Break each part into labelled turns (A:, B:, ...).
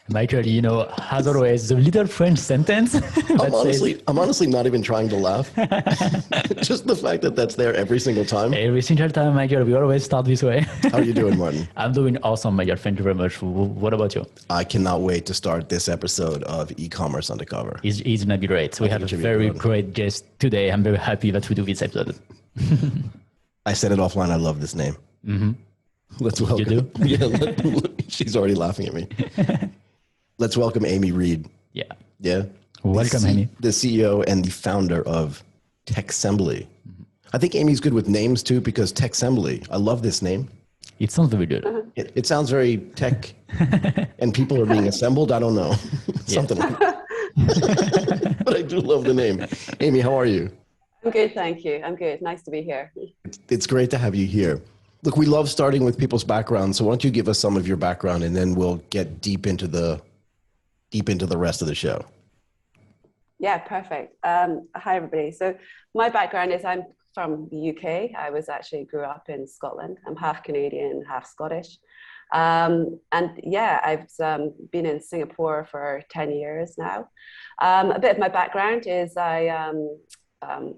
A: Michael, as always, the little French sentence that says
B: I'm honestly not even trying to laugh. Just the fact that that's there every single time.
A: every single time, Michael, we always start this way.
B: How are you doing, Martin?
A: I'm doing awesome, Michael. Thank you very much. What about you?
B: I cannot wait to start this episode of eCommerce Undercover.
A: It's going to be great. We have a very great guest today. I'm very happy that we do this episode.
B: I said it offline. I love this name.
A: Mm-hmm.
B: Let's welcome.
A: You do?
B: Yeah, she's already laughing at me. Let's welcome Amy Reed.
A: Yeah.
B: Yeah.
A: Welcome, Amy.
B: The CEO and the founder of Techsembly. Mm-hmm. I think Amy's good with names too, because Techsembly, I love this name.
A: It sounds very good.
B: It sounds very tech and people are being assembled. I don't know. Something like that. But I do love the name. Amy, how are you?
C: I'm good, thank you. I'm good. Nice to be here.
B: It's great to have you here. Look, we love starting with people's background. So why don't you give us some of your background and then we'll get deep into the rest of the show.
C: Yeah, perfect. Hi, everybody. So my background is I'm from the UK. I grew up in Scotland. I'm half Canadian, half Scottish. And yeah, I've been in Singapore for 10 years now. A bit of my background is I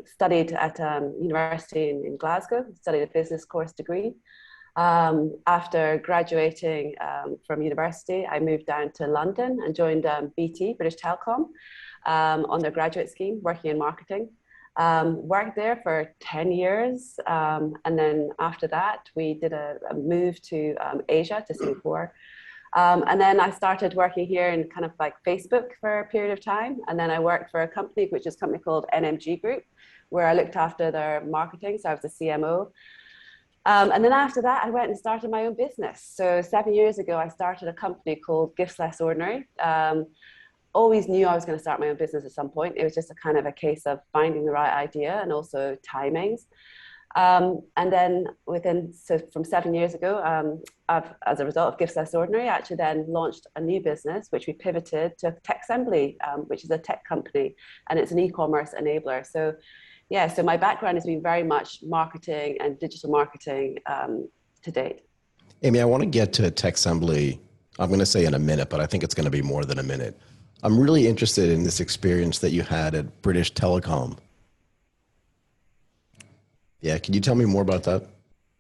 C: studied at university in Glasgow, studied a business course degree. After graduating from university, I moved down to London and joined BT, British Telecom, on their graduate scheme, working in marketing. Worked there for 10 years. And then after that, we did a move to Asia, to Singapore. And then I started working here in kind of like Facebook for a period of time. And then I worked for a company, which is a company called NMG Group, where I looked after their marketing. So I was the CMO. And then after that, I went and started my own business. So 7 years ago, I started a company called Gifts Less Ordinary. Always knew I was going to start my own business at some point. It was just a kind of a case of finding the right idea and also timings. And then from 7 years ago, as a result of Gifts Less Ordinary, I actually then launched a new business, which we pivoted to Techsembly, which is a tech company, and it's an e-commerce enabler. So yeah, so my background has been very much marketing and digital marketing to date.
B: Amy, I want to get to Techsembly, I'm going to say in a minute, but I think it's going to be more than a minute. I'm really interested in this experience that you had at British Telecom. Yeah, can you tell me more about that?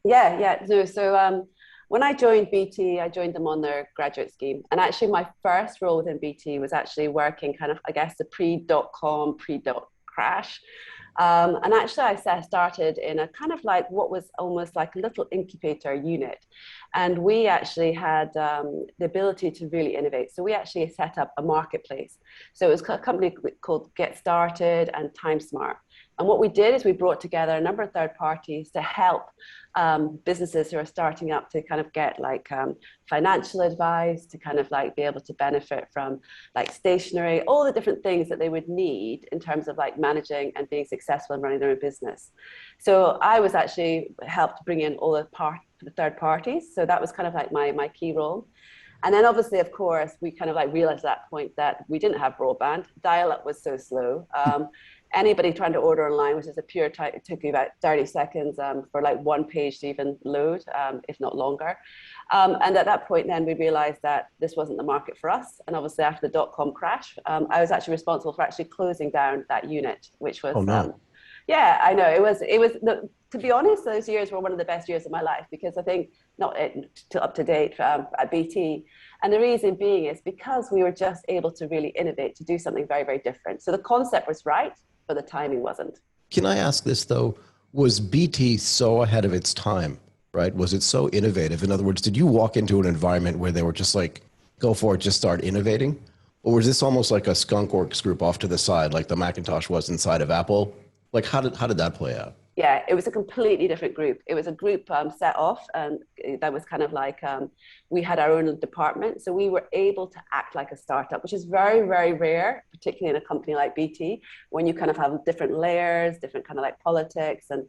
C: Yeah. So when I joined BT, I joined them on their graduate scheme. And actually my first role within BT was actually working kind of, I guess, the pre-dot-com, pre-dot-crash. And actually I started in a kind of like what was almost like a little incubator unit. And we actually had the ability to really innovate. So we actually set up a marketplace. So it was a company called Get Started and TimeSmart. And what we did is we brought together a number of third parties to help businesses who are starting up to kind of get like financial advice, to kind of like be able to benefit from like stationery, all the different things that they would need in terms of like managing and being successful and running their own business. So I was actually helped bring in all the third parties. So that was kind of like my key role. And then obviously, of course, we kind of like realized at that point that we didn't have broadband. Dial-up was so slow. Anybody trying to order online, which is a pure type, it took you about 30 seconds for like one page to even load, if not longer. And at that point, then we realized that this wasn't the market for us. And obviously after the dot-com crash, I was actually responsible for actually closing down that unit, which was,
B: oh, no.
C: Yeah, I know. It was to be honest, those years were one of the best years of my life because I think, not up to date at BT. And the reason being is because we were just able to really innovate, to do something very, very different. So the concept was right, but the timing wasn't.
B: Can I ask this though? Was BT so ahead of its time, right? Was it so innovative? In other words, did you walk into an environment where they were just like, go for it, just start innovating? Or was this almost like a skunkworks group off to the side, like the Macintosh was inside of Apple? Like how did that play out?
C: Yeah, it was a completely different group. It was a group set off, and that was kind of like, we had our own department. So we were able to act like a startup, which is very, very rare, particularly in a company like BT, when you kind of have different layers, different kind of like politics. And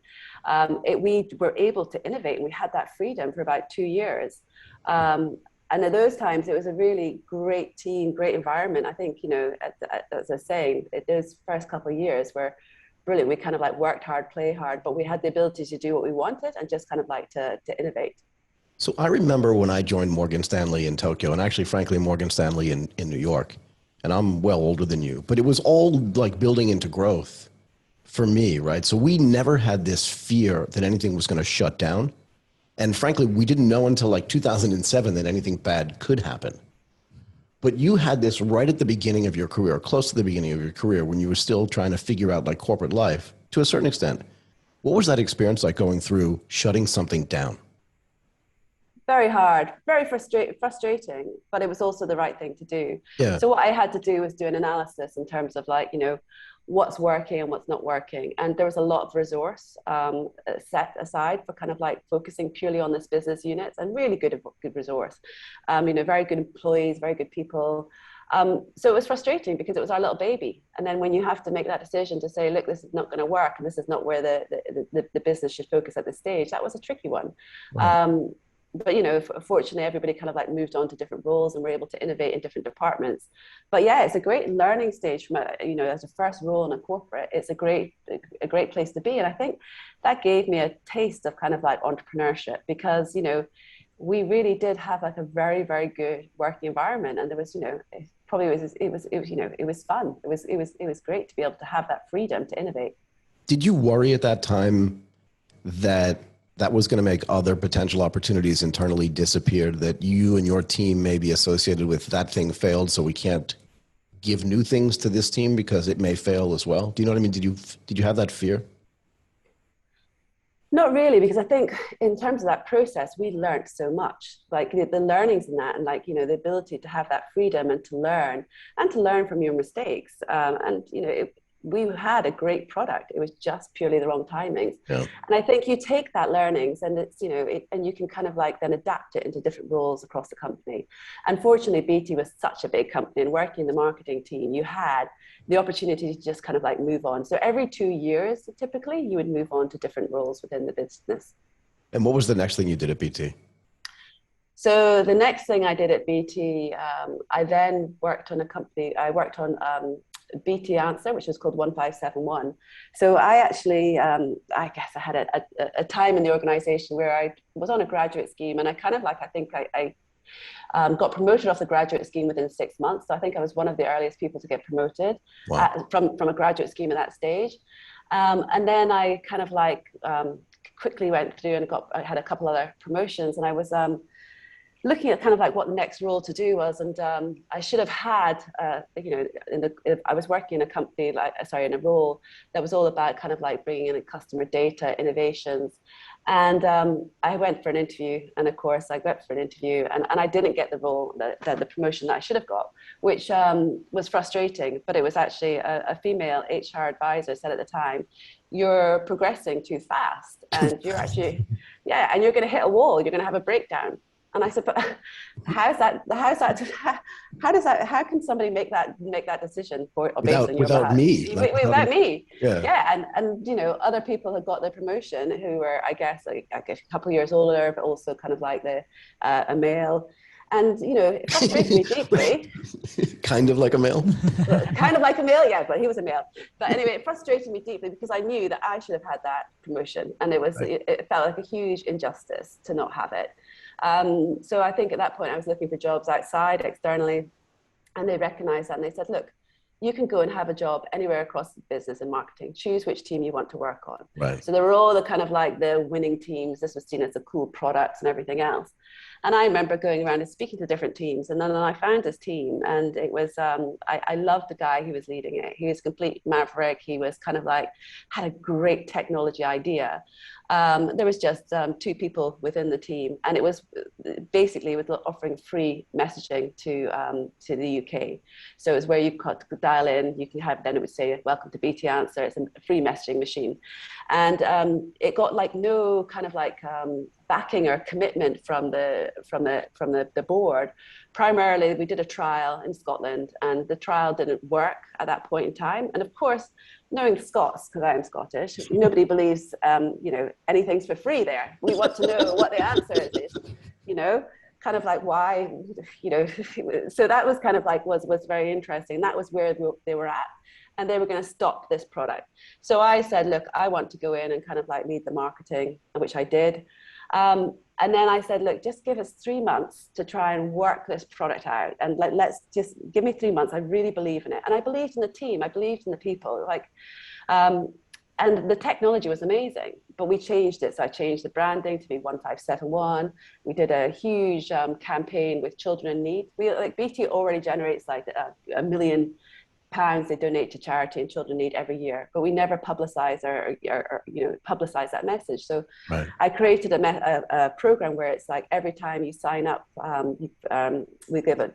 C: we were able to innovate, and we had that freedom for about 2 years. And at those times, it was a really great team, great environment. I think, as I was saying, those first couple of years were brilliant. We kind of like worked hard, play hard, but we had the ability to do what we wanted and just kind of like to innovate.
B: So I remember when I joined Morgan Stanley in Tokyo, and actually, frankly, Morgan Stanley in New York, and I'm well older than you, but it was all like building into growth for me, right? So we never had this fear that anything was going to shut down. And frankly, we didn't know until like 2007 that anything bad could happen. But you had this right at the beginning of your career, close to the beginning of your career, when you were still trying to figure out like corporate life to a certain extent. What was that experience like going through shutting something down?
C: Very hard, very frustrating, but it was also the right thing to do.
B: Yeah.
C: So what I had to do was do an analysis in terms of like, what's working and what's not working. And there was a lot of resource set aside for kind of like focusing purely on this business units, and really good resource, very good employees, very good people. So it was frustrating because it was our little baby. And then when you have to make that decision to say, look, this is not going to work, and this is not where the business should focus at this stage, that was a tricky one.
B: Right.
C: But fortunately, everybody kind of like moved on to different roles and were able to innovate in different departments. But yeah, it's a great learning stage from as a first role in a corporate. It's a great place to be. And I think that gave me a taste of kind of like entrepreneurship, because we really did have like a very, very good working environment. And there was, it probably was, it was, it was fun. It was great to be able to have that freedom to innovate.
B: Did you worry at that time that that was going to make other potential opportunities internally disappear, that you and your team may be associated with that thing failed, so we can't give new things to this team because it may fail as well? Do you know what I mean? Did you have that fear?
C: Not really, because I think in terms of that process, we learned so much, like the learnings in that, and like, the ability to have that freedom and to learn from your mistakes. We had a great product. It was just purely the wrong timings.
B: Yeah.
C: And I think you take that learnings, and it's, and you can kind of like then adapt it into different roles across the company. Unfortunately, BT was such a big company, and working in the marketing team, you had the opportunity to just kind of like move on. So every 2 years, typically, you would move on to different roles within the business.
B: And what was the next thing you did at BT?
C: So the next thing I did at BT, I then worked on a company. I worked on BT Answer, which was called 1571. So I actually, I guess I had a time in the organization where I was on a graduate scheme, and I kind of like, I think I got promoted off the graduate scheme within 6 months. So I think I was one of the earliest people to get promoted. Wow. From a graduate scheme at that stage. And then I kind of like quickly went through and I had a couple other promotions, and I was looking at kind of like what the next role to do was. And I should have had, I was working in a company, in a role that was all about kind of like bringing in customer data, innovations. And I went for an interview, and of course I went for an interview, and I didn't get the role, the promotion that I should have got, which was frustrating. But it was actually a female HR advisor said at the time, you're progressing too fast, and you're actually, yeah, and you're going to hit a wall, you're going to have a breakdown. And I said, but how can somebody make that decision based on your
B: without
C: behalf?
B: me?
C: Without me.
B: Yeah.
C: Yeah. And other people had got their promotion who were, I guess a couple of years older, but also kind of like a male. And, it frustrated me deeply.
B: Kind of like a male?
C: Kind of like a male, yeah, but he was a male. But anyway, it frustrated me deeply because I knew that I should have had that promotion. And it felt like a huge injustice to not have it. So I think at that point I was looking for jobs outside, externally, and they recognized that, and they said, look, you can go and have a job anywhere across business and marketing. Choose which team you want to work on.
B: Right.
C: So there were all the kind of like the winning teams. This was seen as the cool products and everything else. And I remember going around and speaking to different teams. And then I found this team, and it was, I loved the guy who was leading it. He was a complete maverick. He was kind of like, had a great technology idea. There was just 2 people within the team, and it was basically with offering free messaging to the UK. So it was where you could dial in, you can have, then it would say, welcome to BT Answer. It's a free messaging machine. And it got like no kind of like backing or commitment from the board. Primarily, we did a trial in Scotland, and the trial didn't work at that point in time. And of course, knowing Scots, because I am Scottish, nobody believes anything's for free there. We want to know what the answer is, kind of like why, so that was kind of like was very interesting. That was where they were at, and they were going to stop this product. So I said, look, I want to go in and kind of like lead the marketing, which I did. And then I said, look, just give us 3 months to try and work this product out. And let's just give me 3 months. I really believe in it. And I believed in the team. I believed in the people. And the technology was amazing, but we changed it. So I changed the branding to be 1571. We did a huge campaign with children in need. BT already generates like £1 million they donate to charity and children in need every year, but we never publicize or publicize that message. So right. I created a program where it's like every time you sign up, we give a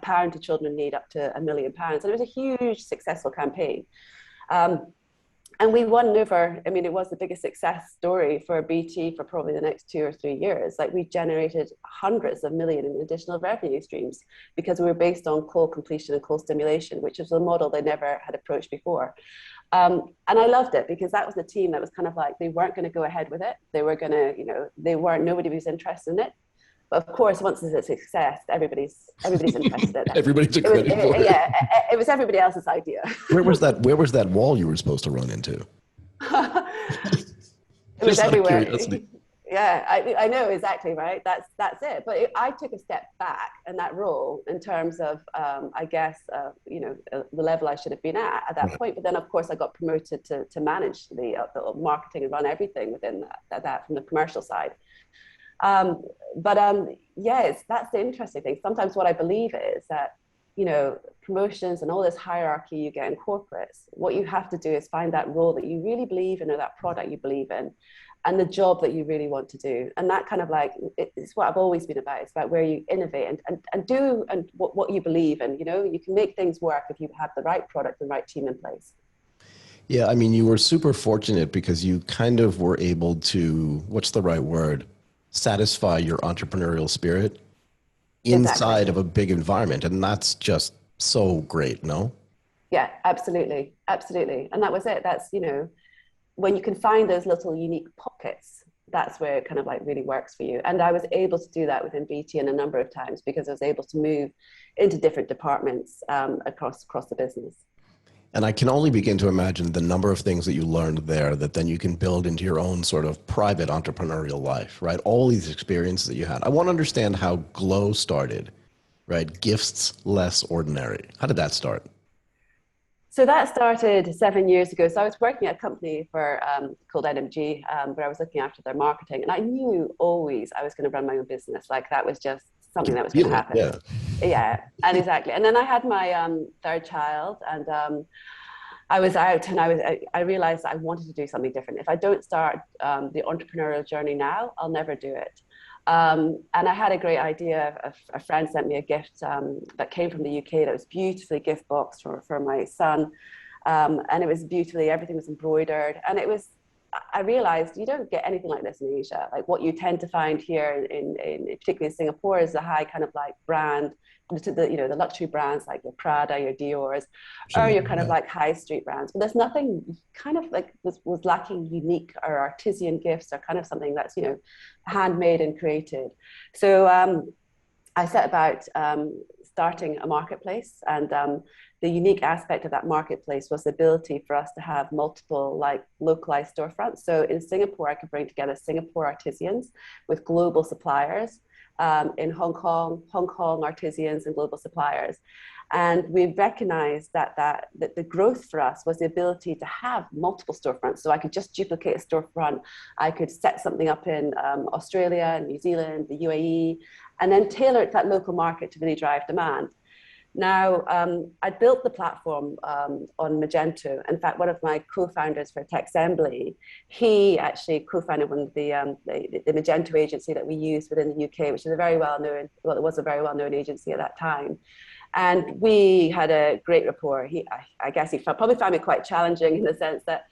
C: pound to children in need up to £1 million, and it was a huge successful campaign. And we won over, I mean, it was the biggest success story for BT for probably the next 2 or 3 years. Like we generated hundreds of millions in additional revenue streams because we were based on call completion and call stimulation, which is a model they never had approached before. And I loved it because that was the team that was kind of like, they weren't going to go ahead with it. They were going to, nobody was interested in it. But of course, once it's a success, everybody's interested.
B: Everybody took credit for it.
C: Yeah, it was everybody else's idea.
B: Where was that wall you were supposed to run into?
C: It was everywhere. Yeah, I know exactly, right? That's it. But I took a step back in that role in terms of, I guess, the level I should have been at that point. But then, of course, I got promoted to manage the marketing and run everything within that from the commercial side. Yes, that's the interesting thing. Sometimes what I believe is that, promotions and all this hierarchy you get in corporates, what you have to do is find that role that you really believe in or that product you believe in and the job that you really want to do. And that kind of like, it's what I've always been about. It's about where you innovate and do and what you believe in. You can make things work if you have the right product and the right team in place.
B: Yeah, I mean, you were super fortunate because you kind of were able to, what's the right word? Satisfy your entrepreneurial spirit inside of a big environment. And that's just so great, no?
C: Yeah, absolutely. Absolutely. And that was it. That's, when you can find those little unique pockets, that's where it kind of like really works for you. And I was able to do that within BT a number of times because I was able to move into different departments across the business.
B: And I can only begin to imagine the number of things that you learned there that then you can build into your own sort of private entrepreneurial life, right? All these experiences that you had. I want to understand how Glow started, right? Gifts Less Ordinary. How did that start?
C: So that started 7 years ago. So I was working at a company called NMG, where I was looking after their marketing. And I knew always I was going to run my own business. Like that was just something that was going to happen. Yeah, and exactly. And then I had my third child, and I was out, and I realized I wanted to do something different. If I don't start the entrepreneurial journey now, I'll never do it. And I had a great idea. A friend sent me a gift that came from the UK that was beautifully gift boxed for my son, and it was beautifully, everything was embroidered, and it was. I realized you don't get anything like this in Asia. Like what you tend to find here, in particularly in Singapore, is a high kind of like brand, the luxury brands like your Prada, your Dior's, or your kind of like high street brands. But there's nothing kind of like was lacking unique or artisan gifts or kind of something that's handmade and created. So I set about starting a marketplace, and the unique aspect of that marketplace was the ability for us to have multiple like localized storefronts. So in Singapore, I could bring together Singapore artisans with global suppliers. In Hong Kong artisans and global suppliers. And we recognized that the growth for us was the ability to have multiple storefronts. So I could just duplicate a storefront. I could set something up in Australia, New Zealand, the UAE, and then tailor it to that local market to really drive demand. Now, I built the platform on Magento. In fact, one of my co-founders for Techsembly, he actually co-founded one of the Magento agency that we use within the UK, which is it was a very well-known agency at that time. And we had a great rapport. I guess he probably found me quite challenging in the sense that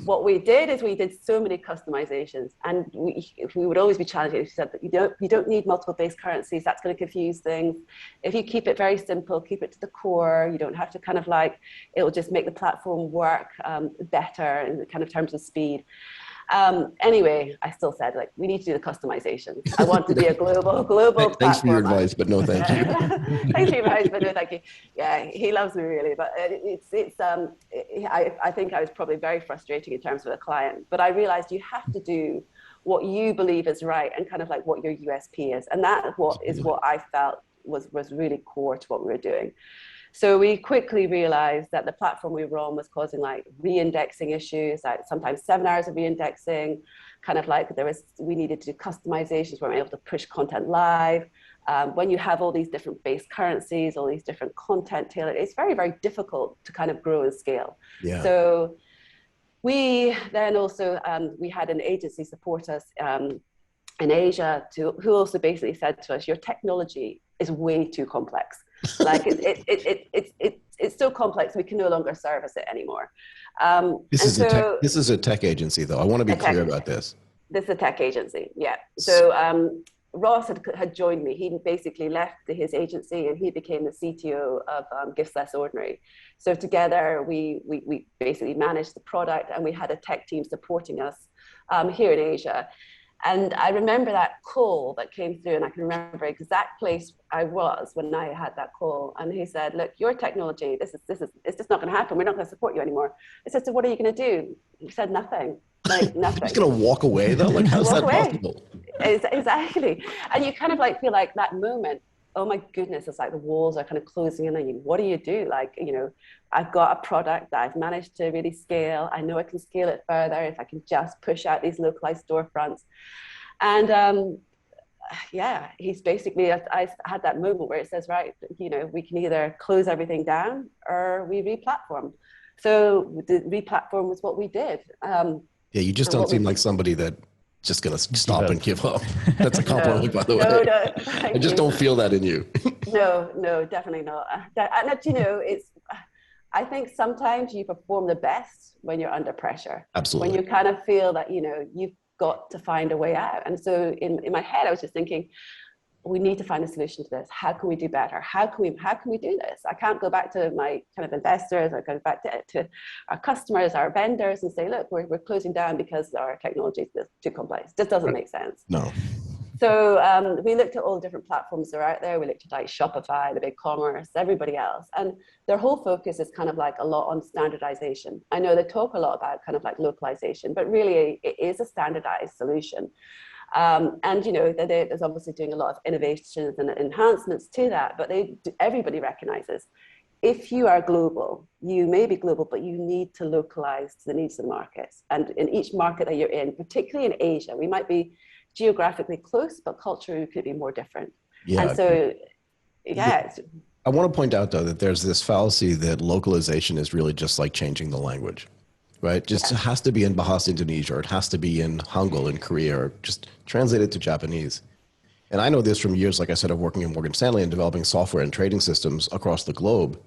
C: what we did is we did so many customizations, and we would always be challenging. He said that you don't need multiple base currencies. That's going to confuse things. If you keep it very simple, keep it to the core, you don't have to kind of like, it will just make the platform work better in the kind of terms of speed. Anyway, I still said, like, we need to do the customization. I want to be a global platform.
B: Thanks for your advice, but no thank you.
C: Thanks for your advice, but no thank you. Yeah, he loves me really, but I think I was probably very frustrating in terms of the client, but I realized you have to do what you believe is right and kind of like what your USP is. And that is what I felt was really core to what we were doing. So we quickly realized that the platform we were on was causing like re-indexing issues, like sometimes 7 hours of re-indexing, kind of like we needed to do customizations, we weren't able to push content live. When you have all these different base currencies, all these different content tailored, it's very, very difficult to kind of grow and scale.
B: Yeah.
C: So we then also, we had an agency support us in Asia who also basically said to us, your technology is way too complex. Like it's so complex we can no longer service it anymore.
B: This is a tech agency, though. I want to be clear about this.
C: This is a tech agency, yeah. So Ross had joined me. He basically left his agency and he became the CTO of Gifts Less Ordinary. So together we basically managed the product, and we had a tech team supporting us here in Asia. And I remember that call that came through, and I can remember exact place I was when I had that call. And he said, look, your technology, it's just not going to happen. We're not going to support you anymore. I said, so what are you going to do? He said, nothing. Like nothing.
B: You're just going to walk away though? Like, how's that possible?
C: Exactly. And you kind of like feel like that moment, oh my goodness, it's like the walls are kind of closing in on you. What do you do? Like, you know, I've got a product that I've managed to really scale. I know I can scale it further if I can just push out these localized storefronts. And yeah, he's basically, I had that moment where it says, right, you know, we can either close everything down or we re-platform. So the re-platform was what we did.
B: Yeah, you just don't seem like somebody that just going to stop and give up. That's a compliment, by the way.
C: No,
B: I just don't feel that in you.
C: No, definitely not. And you know, I think sometimes you perform the best when you're under pressure.
B: Absolutely.
C: When you kind of feel that, you know, you've got to find a way out. And so in my head, I was just thinking, we need to find a solution to this. How can we do better? How can we do this? I can't go back to my kind of investors or go back to our customers, our vendors and say, look, we're closing down because our technology is too complex. It just doesn't make sense.
B: No.
C: So we looked at all the different platforms that are out there. We looked at like Shopify, the eCommerce, everybody else. And their whole focus is kind of like a lot on standardization. I know they talk a lot about kind of like localization, but really it is a standardized solution. And, you know, there's obviously doing a lot of innovations and enhancements to that, but everybody recognizes if you are global, you may be global, but you need to localize to the needs of the markets. And in each market that you're in, particularly in Asia, we might be geographically close, but culturally could be more different. Yeah. And so, yeah.
B: I want to point out, though, that there's this fallacy that localization is really just like changing the language. Right? Just It has to be in Bahasa Indonesia, or it has to be in Hangul in Korea, or just translate it to Japanese. And I know this from years, like I said, of working in Morgan Stanley and developing software and trading systems across the globe.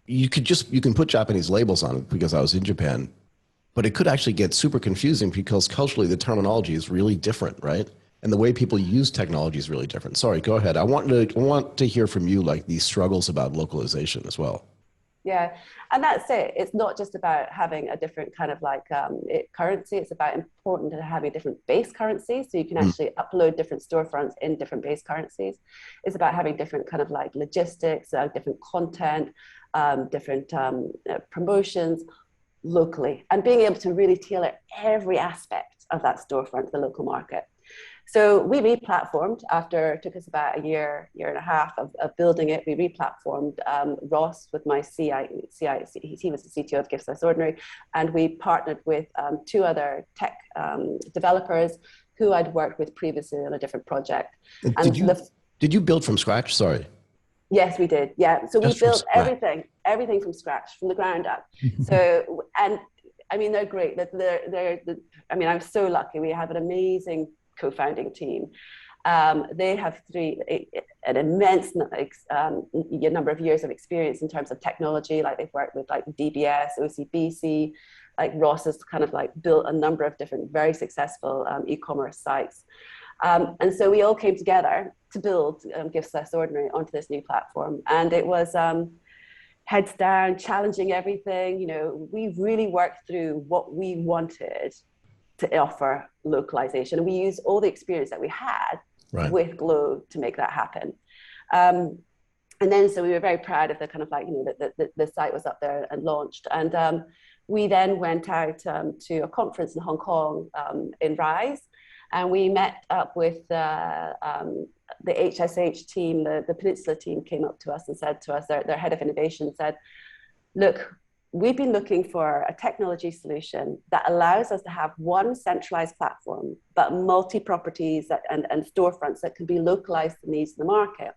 B: You can put Japanese labels on it because I was in Japan, but it could actually get super confusing because culturally the terminology is really different, right? And the way people use technology is really different. Sorry, go ahead. I want to hear from you, like these struggles about localization as well.
C: Yeah, and that's it. It's not just about having a different kind of like currency. It's about important to having different base currencies, so you can actually upload different storefronts in different base currencies. It's about having different kind of like logistics, different content, different promotions locally, and being able to really tailor every aspect of that storefront to the local market. So we re-platformed after, it took us about a year and a half of building it. We re-platformed. Ross with my CI, he was the CTO of Gifts Less Ordinary, and we partnered with 2 other tech developers who I'd worked with previously on a different project.
B: Did you build from scratch? Sorry.
C: Yes, we did. Yeah. So we built everything from scratch, from the ground up. So, and I mean, they're great. I mean, I'm so lucky. We have an amazing co-founding team. They have an immense number of years of experience in terms of technology. Like they've worked with like DBS, OCBC, like Ross has kind of like built a number of different very successful e-commerce sites. And so we all came together to build Gifts Less Ordinary onto this new platform. And it was heads down, challenging everything. You know, we really worked through what we wanted to offer localization. And we used all the experience that we had with Glow to make that happen. And then, so we were very proud of the kind of like, you know, that the site was up there and launched. And we then went out to a conference in Hong Kong in Rise. And we met up with the HSH team, the Peninsula team came up to us and said to us, their head of innovation said, look, we've been looking for a technology solution that allows us to have one centralized platform, but multi-properties and storefronts that can be localized to the needs of the market.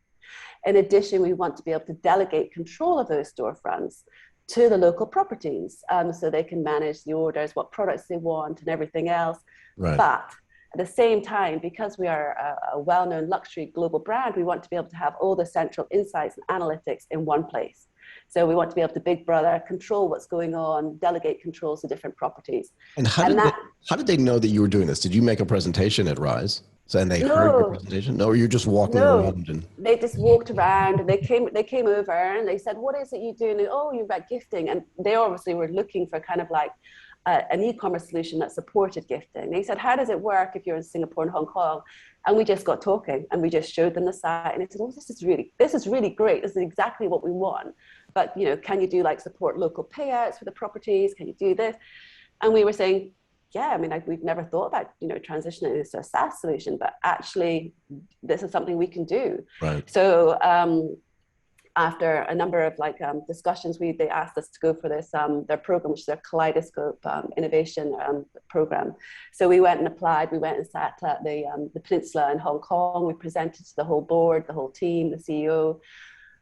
C: In addition, we want to be able to delegate control of those storefronts to the local properties, so they can manage the orders, what products they want and everything else.
B: Right.
C: But at the same time, because we are a well-known luxury global brand, we want to be able to have all the central insights and analytics in one place. So we want to be able to big brother, control what's going on, delegate controls to different properties.
B: And how did they know that you were doing this? Did you make a presentation at Rise? So, and they heard your presentation? No, or you're just walking around? And...
C: They just walked around and they came over and they said, what is it you do? And oh, you're about gifting. And they obviously were looking for kind of like an e-commerce solution that supported gifting. They said, how does it work if you're in Singapore and Hong Kong? And we just got talking and we just showed them the site and they said, oh, this is really great. This is exactly what we want. But, you know, can you do like support local payouts for the properties? Can you do this? And we were saying, yeah, I mean, like, we've never thought about, you know, transitioning this to a SaaS solution, but actually this is something we can do.
B: Right.
C: So after a number of like discussions, they asked us to go for this, their program, which is their Kaleidoscope innovation program. So we went and applied, we went and sat at the Peninsula in Hong Kong. We presented to the whole board, the whole team, the CEO,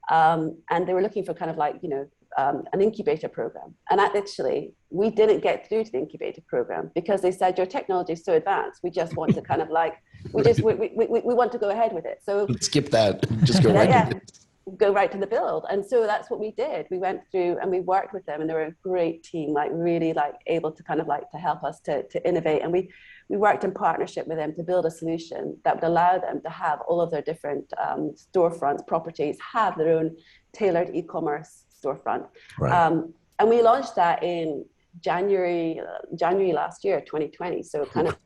C: and they were looking for kind of like, you know, an incubator program. And actually, we didn't get through to the incubator program because they said, your technology is so advanced. We just want to kind of like, we want to go ahead with it. So
B: let's skip that, just go right to it.
C: Go right to the build. And so that's what we did. We went through and we worked with them and they were a great team, like really like able to kind of like to help us to innovate. And we worked in partnership with them to build a solution that would allow them to have all of their different storefronts, properties, have their own tailored e-commerce storefront.
B: Right.
C: And we launched that in January last year, 2020. So kind of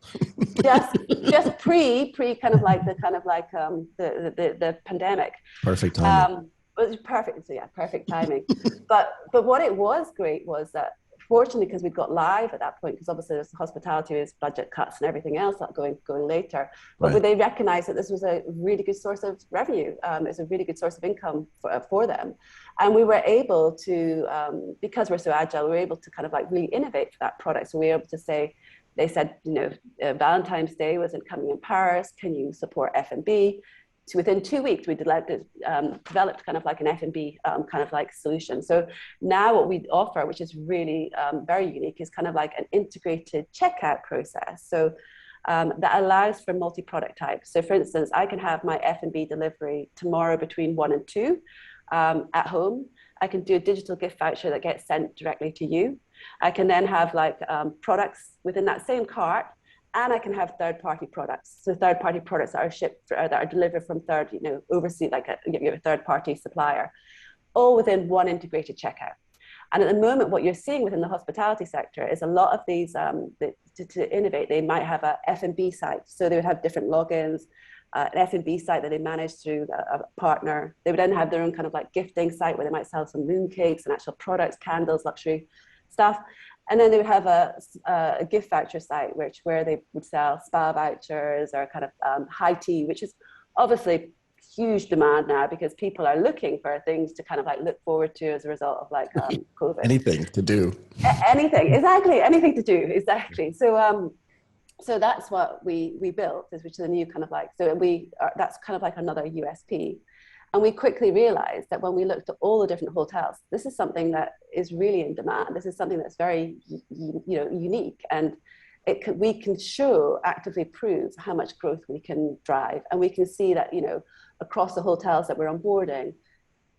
C: just pre kind of like the pandemic.
B: Perfect timing.
C: It was perfect. So yeah, perfect timing. but what it was great was that fortunately, because we got live at that point, because obviously there's hospitality, there's budget cuts and everything else that going later. But
B: Right.
C: they recognized that this was a really good source of revenue. It's a really good source of income for them. And we were able to, because we're so agile, we were able to kind of like really innovate for that product. So we were able to say, they said, you know, Valentine's Day wasn't coming in Paris. Can you support F&B? So within 2 weeks, we developed kind of like an F&B kind of like solution. So now what we offer, which is really very unique, is kind of like an integrated checkout process. So that allows for multi-product types. So for instance, I can have my F&B delivery tomorrow between 1 and 2 at home. I can do a digital gift voucher that gets sent directly to you. I can then have like products within that same cart. And I can have third-party products. So third-party products that are shipped, that are delivered from overseas, like a third-party supplier, all within one integrated checkout. And at the moment, what you're seeing within the hospitality sector is a lot of these, to innovate, they might have a F&B site. So they would have different logins, an F&B site that they manage through a partner. They would then have their own kind of like gifting site where they might sell some mooncakes and actual products, candles, luxury stuff. And then they would have a gift voucher site, where they would sell spa vouchers or kind of high tea, which is obviously huge demand now because people are looking for things to kind of like look forward to as a result of like COVID.
B: Anything to do.
C: Anything, exactly. Anything to do, exactly. So so that's what we built, which is a new kind of like, that's kind of like another USP. And we quickly realized that when we looked at all the different hotels, this is something that is really in demand. This is something that's very, unique, and we can actively prove how much growth we can drive. And we can see that, across the hotels that we're onboarding,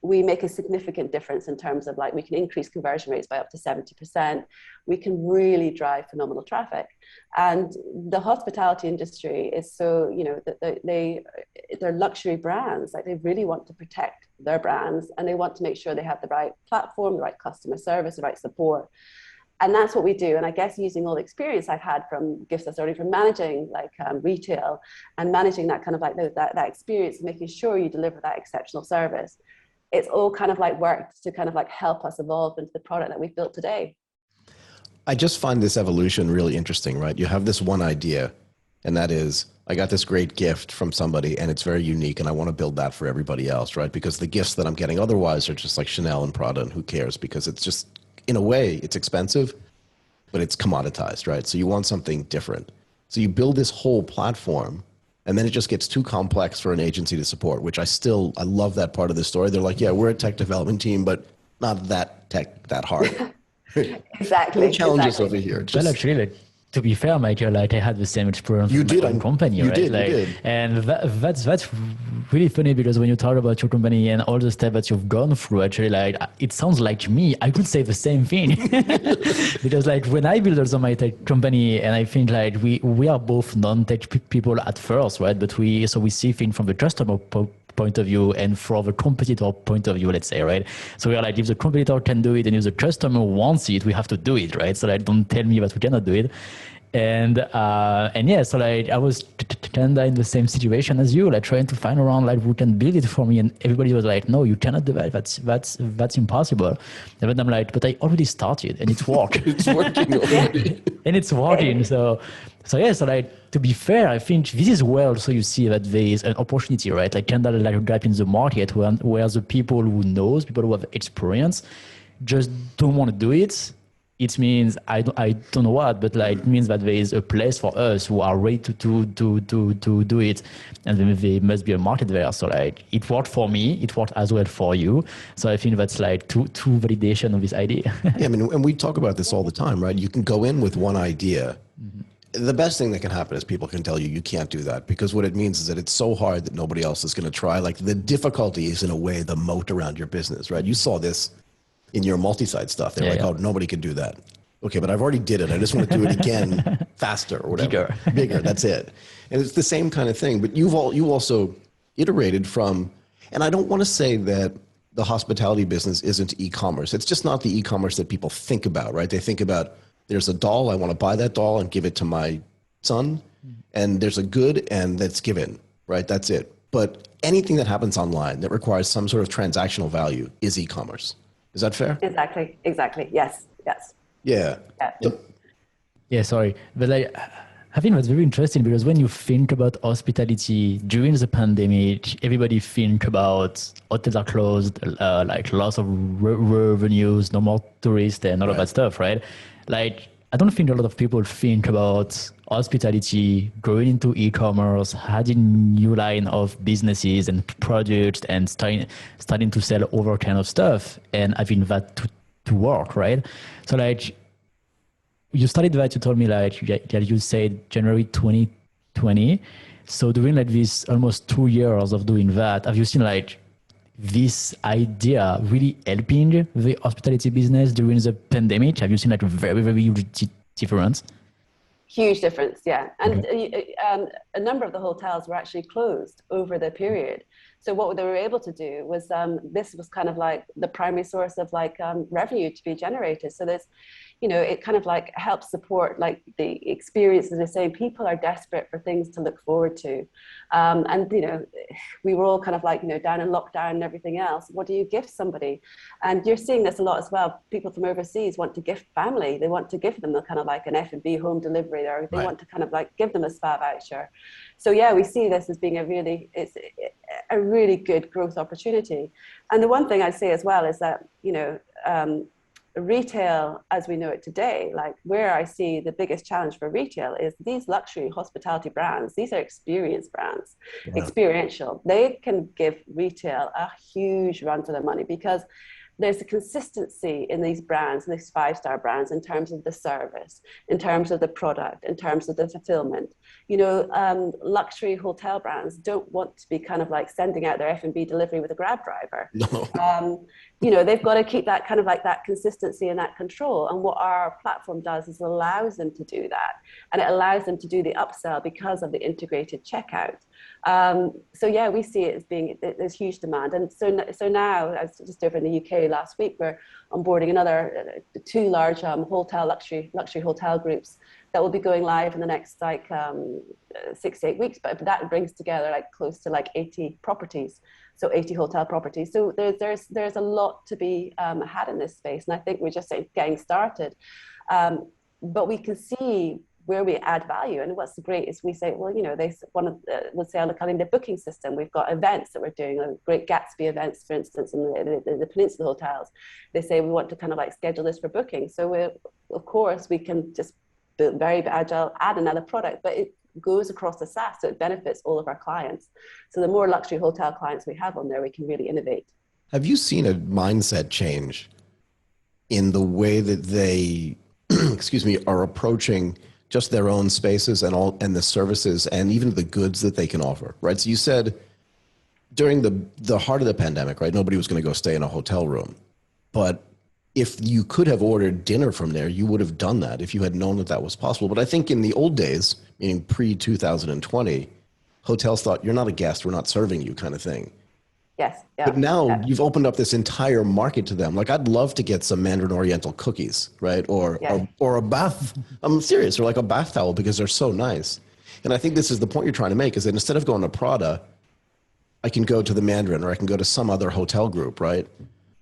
C: we make a significant difference in terms of like, we can increase conversion rates by up to 70%. We can really drive phenomenal traffic. And the hospitality industry is so, they're luxury brands. Like, they really want to protect their brands and they want to make sure they have the right platform, the right customer service, the right support. And that's what we do. And I guess using all the experience I've had from gifts authority, from managing like retail and managing that kind of like that experience, making sure you deliver that exceptional service, it's all kind of like worked to kind of like help us evolve into the product that we've built today.
B: I just find this evolution really interesting, right? You have this one idea And that is, I got this great gift from somebody and it's very unique and I want to build that for everybody else, right? Because the gifts that I'm getting otherwise are just like Chanel and Prada and who cares? Because it's just, in a way, it's expensive, but it's commoditized, right? So you want something different. So you build this whole platform and then it just gets too complex for an agency to support, which I love that part of the story. They're like, yeah, we're a tech development team, but not that hard.
C: Exactly.
B: No challenges
C: Exactly.
B: over here.
A: Well, actually, like, to be fair, Michael, like I had the same experience with my own company,
B: you
A: right?
B: did,
A: like,
B: you did.
A: And that's really funny because when you talk about your company and all the steps that you've gone through, actually, like it sounds like me. I could say the same thing because, like, when I built also my tech company, and I think like we are both non-tech people at first, right? But we see things from the customer point of view and from the competitor point of view, let's say, right? So we are like, if the competitor can do it and if the customer wants it, we have to do it, right? So like, don't tell me that we cannot do it. And yeah, so like I was kind of in the same situation as you, like trying to find around like who can build it for me, and everybody was like, no, you cannot do that. That's impossible. And then I'm like, but I already started and it's worked.
B: It's working already.
A: And it's working. So yeah, so like, to be fair, I think this is where also you see that there is an opportunity, right? Like kind of like a gap in the market where the people who knows, people who have experience just don't want to do it. It means I don't know what, but like it means that there is a place for us who are ready to do it, and then there must be a market there. So like it worked for me, it worked as well for you. So I think that's like two validation of this idea.
B: Yeah, I mean, and we talk about this all the time, right? You can go in with one idea. Mm-hmm. The best thing that can happen is people can tell you can't do that, because what it means is that it's so hard that nobody else is going to try. Like the difficulty is in a way the moat around your business, right? You saw this in your multi-site stuff. They're like, oh, nobody can do that. Okay, but I've already did it. I just want to do it again faster or whatever. Bigger, that's it. And it's the same kind of thing. But you also iterated from, and I don't want to say that the hospitality business isn't e-commerce. It's just not the e-commerce that people think about, right? They think about, there's a doll, I want to buy that doll and give it to my son. And there's a good and that's given, right? That's it. But anything that happens online that requires some sort of transactional value is e-commerce. Is that fair?
C: Exactly. Yes.
B: Yeah.
A: Yeah, sorry. But I think that's very interesting because when you think about hospitality during the pandemic, everybody think about hotels are closed, like loss of revenues, no more tourists and all of that stuff, right? Like, I don't think a lot of people think about hospitality, going into e-commerce, adding new line of businesses and products and starting to sell over kind of stuff and having that to work, right? So like, you started that, you told me like, you said January 2020. So during like this almost 2 years of doing that, have you seen like this idea really helping the hospitality business during the pandemic? Have you seen like a very, very huge difference?
C: Huge difference, yeah. And a number of the hotels were actually closed over the period. So what they were able to do was, this was kind of like the primary source of like revenue to be generated. So there's, it kind of like helps support like the experience. As I say, people are desperate for things to look forward to. And, we were all kind of like, down in lockdown and everything else. What do you gift somebody? And you're seeing this a lot as well. People from overseas want to gift family. They want to give them a kind of like an F&B home delivery, or they want to kind of like give them a spa voucher. So yeah, we see this as being a really good growth opportunity. And the one thing I'd say as well is that, retail as we know it today, like where I see the biggest challenge for retail is these luxury hospitality brands. These are experience brands, experiential. They can give retail a huge run for their money because there's a consistency in these brands, these 5-star brands, in terms of the service, in terms of the product, in terms of the fulfillment. Luxury hotel brands don't want to be kind of like sending out their F&B delivery with a Grab driver. No. They've got to keep that kind of like that consistency and that control. And what our platform does is allows them to do that. And it allows them to do the upsell because of the integrated checkout. So yeah, we see it as being, there's huge demand. And so now, I was just over in the UK last week, we're onboarding another 2 large luxury hotel groups that will be going live in the next like 6 to 8 weeks. But that brings together like close to like 80 properties. So 80 hotel properties. So there's a lot to be had in this space. And I think we're just getting started. But we can see where we add value. And what's great is we say, well, you know, they want to would say, look, I mean, the booking system, we've got events that we're doing, like Great Gatsby events, for instance, in the Peninsula hotels. They say we want to kind of like schedule this for booking. So we're, of course, we can just build very agile, add another product, but it goes across the SaaS, so it benefits all of our clients. So the more luxury hotel clients we have on there, we can really innovate.
B: Have you seen a mindset change in the way that they, excuse me, are approaching just their own spaces and all, and the services and even the goods that they can offer, right? So you said during the heart of the pandemic, right, nobody was going to go stay in a hotel room, but if you could have ordered dinner from there, you would have done that if you had known that that was possible. But I think in the old days, meaning pre-2020, hotels thought, you're not a guest, we're not serving you, kind of thing.
C: Yes. Yeah,
B: but now
C: yeah.
B: You've opened up this entire market to them. Like, I'd love to get some Mandarin Oriental cookies, right? Or a bath. I'm serious, or like a bath towel, because they're so nice. And I think this is the point you're trying to make, is that instead of going to Prada, I can go to the Mandarin, or I can go to some other hotel group, right?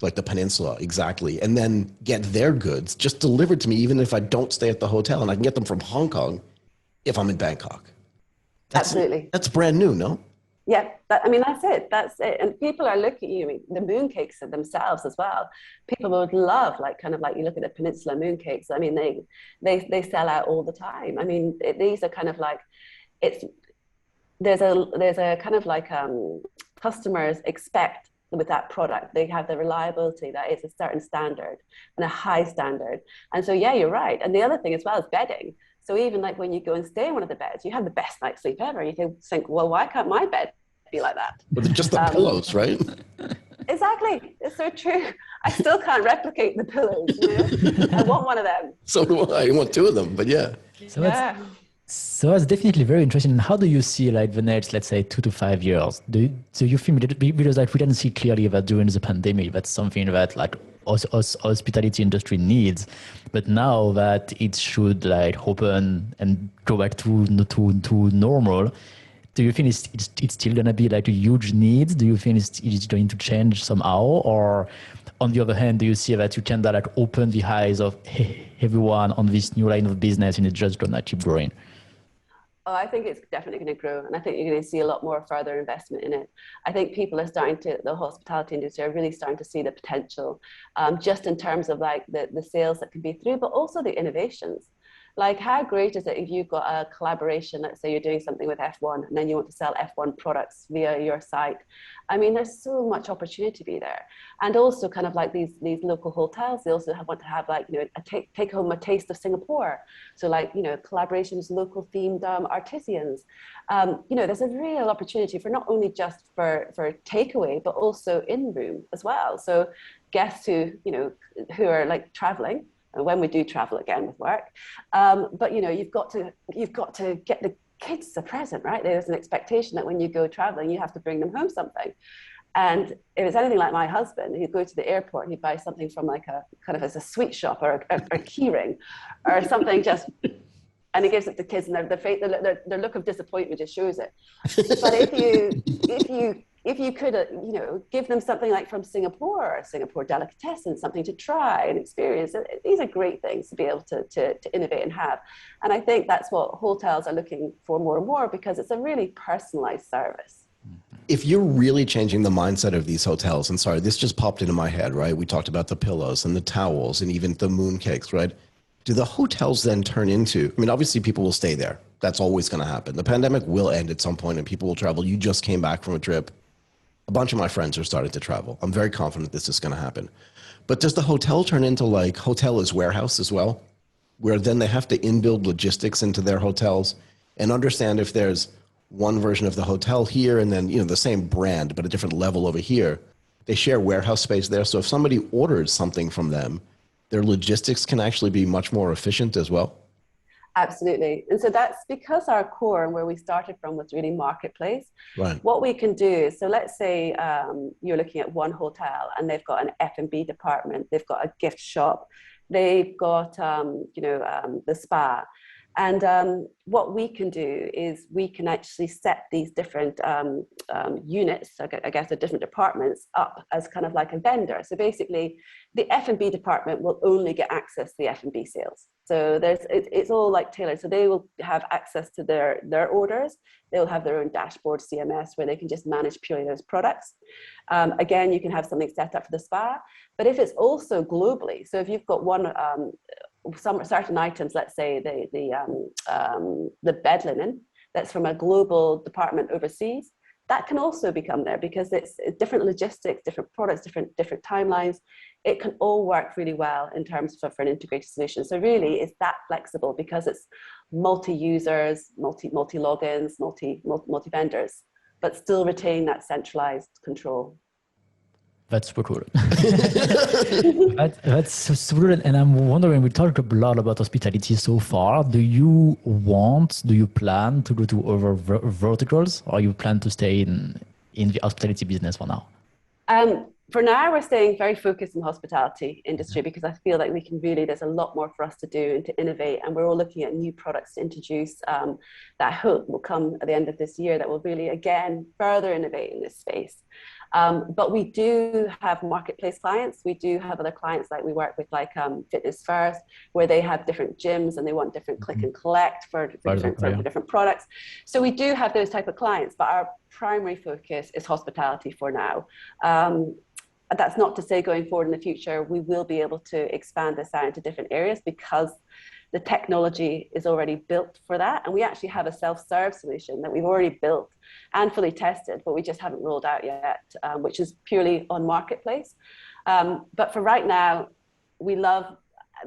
B: Like the Peninsula, exactly. And then get their goods just delivered to me, even if I don't stay at the hotel, and I can get them from Hong Kong if I'm in Bangkok.
C: Absolutely.
B: That's brand new, no?
C: Yeah, I mean, that's it. That's it. And people are looking, you know, the mooncakes themselves as well. People would love, like, kind of like, you look at the Peninsula mooncakes. I mean, they sell out all the time. I mean, these are kind of like, it's, there's a kind of like, customers expect with that product, they have the reliability that is a certain standard and a high standard. And so, yeah, you're right. And the other thing as well is bedding. So even like when you go and stay in one of the beds, you have the best night's sleep ever. You can think, well, why can't my bed be like that?
B: But just the pillows, right?
C: Exactly. It's so true. I still can't replicate the pillows. You know? I want one of them.
B: So do I. I want two of them, but yeah.
A: So that's definitely very interesting. How do you see like the next, let's say, 2 to 5 years? So you think that, because like we didn't see clearly that during the pandemic, that's something that like us hospitality industry needs, but now that it should like open and go back to normal, do you think it's still gonna be like a huge need? Do you think it's going to change somehow, or on the other hand, do you see that you can like open the eyes of everyone on this new line of business and it's just gonna keep growing?
C: Oh, I think it's definitely going to grow. And I think you're going to see a lot more further investment in it. I think people are starting to, the hospitality industry are really starting to see the potential, just in terms of like the sales that can be through, but also the innovations. Like, how great is it if you've got a collaboration, let's say you're doing something with F1 and then you want to sell F1 products via your site. I mean, there's so much opportunity to be there. And also kind of like these local hotels, they also want to have like, you know, take home a taste of Singapore. So like, you know, collaborations, local themed artisans. You know, there's a real opportunity for not only just for takeaway, but also in room as well. So guests who, you know, who are like traveling, when we do travel again with work, but you know, you've got to get the kids a present, right? There's an expectation that when you go traveling, you have to bring them home something. And if it's anything like my husband, he'd go to the airport and he'd buy something from like a kind of as a sweet shop or a key ring or something, just, and he gives it to kids, and their look of disappointment just shows it. But if you could, you know, give them something like from Singapore, Singapore delicatessen, something to try and experience. These are great things to be able to innovate and have. And I think that's what hotels are looking for more and more, because it's a really personalized service.
B: If you're really changing the mindset of these hotels, and sorry, this just popped into my head, right? We talked about the pillows and the towels and even the mooncakes, right? Do the hotels then turn into, I mean, obviously people will stay there. That's always going to happen. The pandemic will end at some point and people will travel. You just came back from a trip. A bunch of my friends are starting to travel. I'm very confident this is going to happen. But does the hotel turn into like hotel as warehouse as well, where then they have to inbuild logistics into their hotels and understand if there's one version of the hotel here and then, you know, the same brand, but a different level over here. They share warehouse space there. So if somebody orders something from them, their logistics can actually be much more efficient as well.
C: Absolutely. And so that's because our core and where we started from was really marketplace.
B: Right.
C: What we can do is, so let's say you're looking at one hotel and they've got an F&B department, they've got a gift shop, they've got, the spa. And what we can do is we can actually set these different units, I guess the different departments, up as kind of like a vendor. So basically, the F&B department will only get access to the F&B sales. So it's all like tailored. So they will have access to their orders. They'll have their own dashboard CMS where they can just manage purely those products. Again, you can have something set up for the spa. But if it's also globally, so if you've got some certain items, let's say the bed linen that's from a global department overseas, that can also become there because it's different logistics, different products, different timelines. It can all work really well in terms for an integrated solution. So really, it's that flexible because it's multi-users, multi-logins, multi-vendors, but still retain that centralized control.
A: That's super cool. That's so cool. And I'm wondering, we talked a lot about hospitality so far. Do you plan to go to other verticals, or you plan to stay in the hospitality business for now?
C: For now, we're staying very focused in the hospitality industry because I feel like there's a lot more for us to do and to innovate. And we're all looking at new products to introduce that I hope will come at the end of this year that will really, again, further innovate in this space. But we do have marketplace clients. We do have other clients like we work with, like Fitness First, where they have different gyms and they want different click and collect for different products. So we do have those type of clients, but our primary focus is hospitality for now. That's not to say going forward in the future, we will be able to expand this out into different areas because the technology is already built for that. And we actually have a self-serve solution that we've already built and fully tested, but we just haven't rolled out yet, which is purely on marketplace. But for right now, we love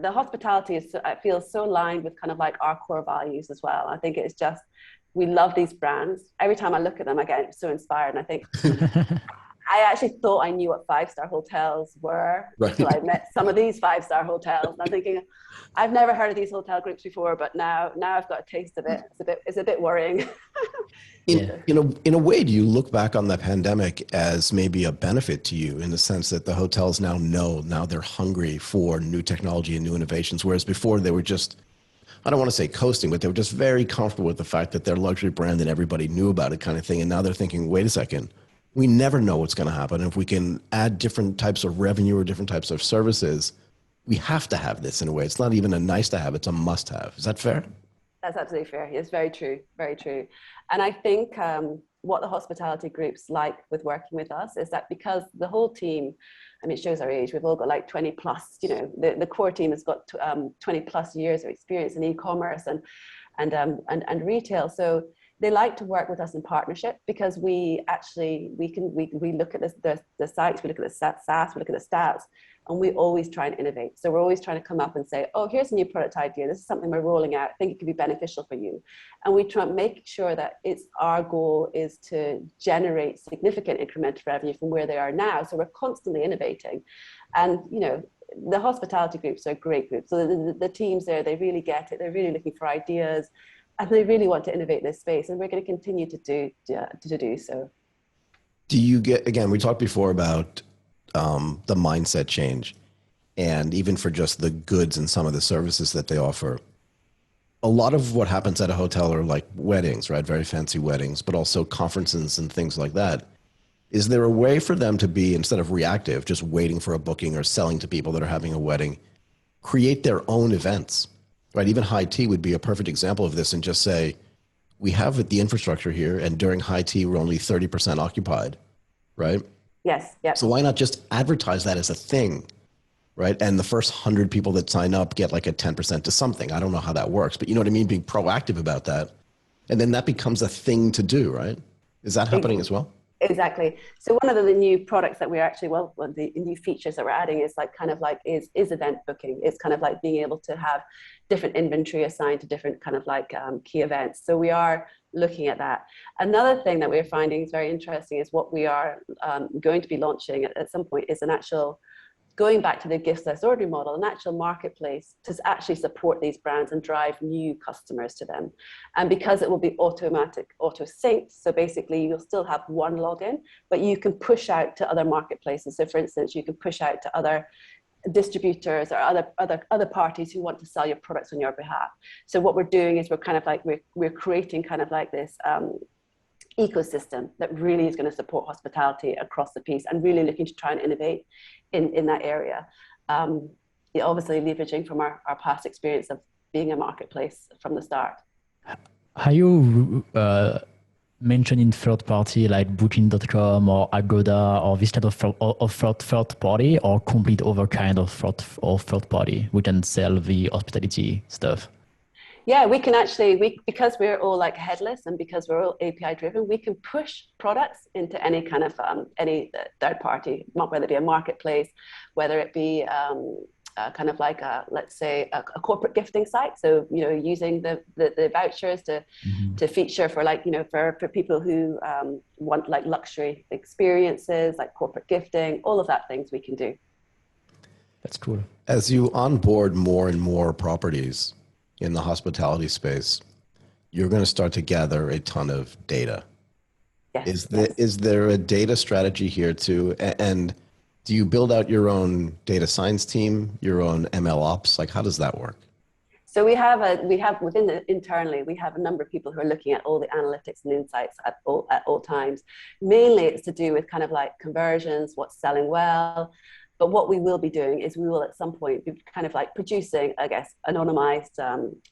C: the hospitality. I feel so aligned with kind of like our core values as well. I think it's just, we love these brands. Every time I look at them, I get so inspired. And I think I actually thought I knew what 5-star hotels were until I met some of these 5-star hotels. And I'm thinking, I've never heard of these hotel groups before, but now I've got a taste of it. It's a bit worrying.
B: In a way, do you look back on the pandemic as maybe a benefit to you in the sense that the hotels now they're hungry for new technology and new innovations, whereas before they were just, I don't want to say coasting, but they were just very comfortable with the fact that they're a luxury brand and everybody knew about it kind of thing. And now they're thinking, wait a second, we never know what's going to happen. If we can add different types of revenue or different types of services, we have to have this in a way. It's not even a nice to have, it's a must have. Is that fair?
C: That's absolutely fair. It's very true, very true. And I think what the hospitality groups like with working with us is that because the whole team, I mean, it shows our age, we've all got like 20 plus, the core team has got 20 plus years of experience in e-commerce and retail. So they like to work with us in partnership because we look at the sites, we look at the SaaS, we look at the stats, and we always try and innovate. So we're always trying to come up and say, oh, here's a new product idea. This is something we're rolling out. I think it could be beneficial for you. And we try and make sure that our goal is to generate significant incremental revenue from where they are now. So we're constantly innovating. And, the hospitality groups are great groups. So the teams there, they really get it. They're really looking for ideas. And they really want to innovate in this space, and we're going to continue to do so.
B: Do you get, again, we talked before about the mindset change, and even for just the goods and some of the services that they offer. A lot of what happens at a hotel are like weddings, right? Very fancy weddings, but also conferences and things like that. Is there a way for them to be, instead of reactive, just waiting for a booking or selling to people that are having a wedding, create their own events? Right, even high tea would be a perfect example of this, and just say, we have the infrastructure here, and during high tea, we're only 30% occupied, right?
C: Yes, yeah.
B: So why not just advertise that as a thing, right? And the first 100 people that sign up get like a 10% to something. I don't know how that works, but you know what I mean? Being proactive about that. And then that becomes a thing to do, right? Is that happening as well?
C: Exactly. So one of the new products that we're actually, the new features that we're adding is is event booking. It's kind of like being able to have different inventory assigned to different kind of like key events. So we are looking at that. Another thing that we're finding is very interesting is what we are going to be launching at some point is an actual, going back to the gifts less ordinary model, an actual marketplace to actually support these brands and drive new customers to them. And because it will be automatic, auto-synced, so basically you'll still have one login, but you can push out to other marketplaces. So for instance, you can push out to other distributors or other parties who want to sell your products on your behalf. So what we're doing is we're creating kind of like this ecosystem that really is going to support hospitality across the piece, and really looking to try and innovate in that area. Obviously leveraging from our past experience of being a marketplace from the start.
A: Are you mentioning third party like Booking.com or Agoda or this type of third party, or complete other kind of third party we can sell the hospitality stuff?
C: Yeah, we can actually, because we're all like headless and because we're all API driven, we can push products into any kind of any third party, whether it be a marketplace, whether it be kind of like let's say a corporate gifting site. So, you know, using the vouchers to feature for like, you know, for people who want like luxury experiences, like corporate gifting, all of that things we can do.
A: That's cool.
B: As you onboard more and more properties in the hospitality space, you're going to start to gather a ton of data.
C: Yes,
B: Is there a data strategy here too? And do you build out your own data science team, your own ML ops? Like, how does that work?
C: So we have internally, we have a number of people who are looking at all the analytics and insights at all times. Mainly it's to do with kind of like conversions, what's selling well. But what we will be doing is we will at some point be kind of like producing, I guess, anonymized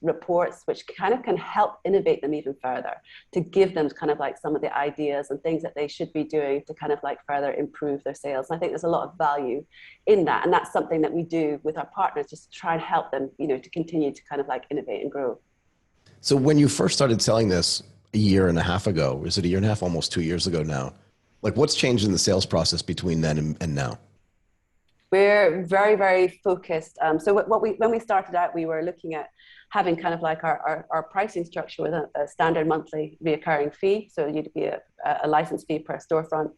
C: reports, which kind of can help innovate them even further, to give them kind of like some of the ideas and things that they should be doing to kind of like further improve their sales. And I think there's a lot of value in that. And that's something that we do with our partners, just to try and help them, you know, to continue to kind of like innovate and grow.
B: So when you first started selling this a year and a half ago, is it a year and a half, almost 2 years ago now? Like, what's changed in the sales process between then and now?
C: We're very, very focused. So when we started out, we were looking at having kind of like our pricing structure with a standard monthly reoccurring fee. So you'd be a license fee per storefront.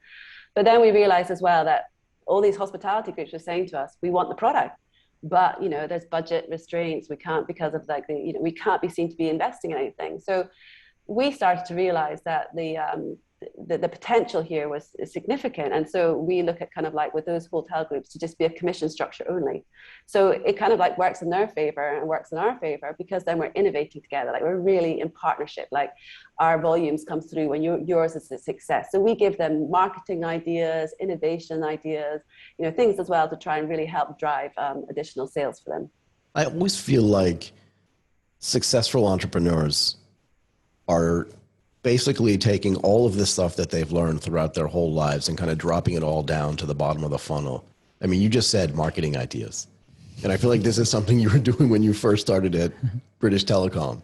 C: But then we realized as well that all these hospitality groups were saying to us, we want the product, but, you know, there's budget restraints. We can't, because of like we can't be seen to be investing in anything. So we started to realize that the potential here was significant. And so we look at kind of like with those hotel groups to just be a commission structure only. So it kind of like works in their favor and works in our favor, because then we're innovating together. Like, we're really in partnership. Like, our volumes come through when yours is a success. So we give them marketing ideas, innovation ideas, you know, things as well to try and really help drive additional sales for them.
B: I always feel like successful entrepreneurs are basically taking all of this stuff that they've learned throughout their whole lives and kind of dropping it all down to the bottom of the funnel. I mean, you just said marketing ideas. And I feel like this is something you were doing when you first started at British Telecom.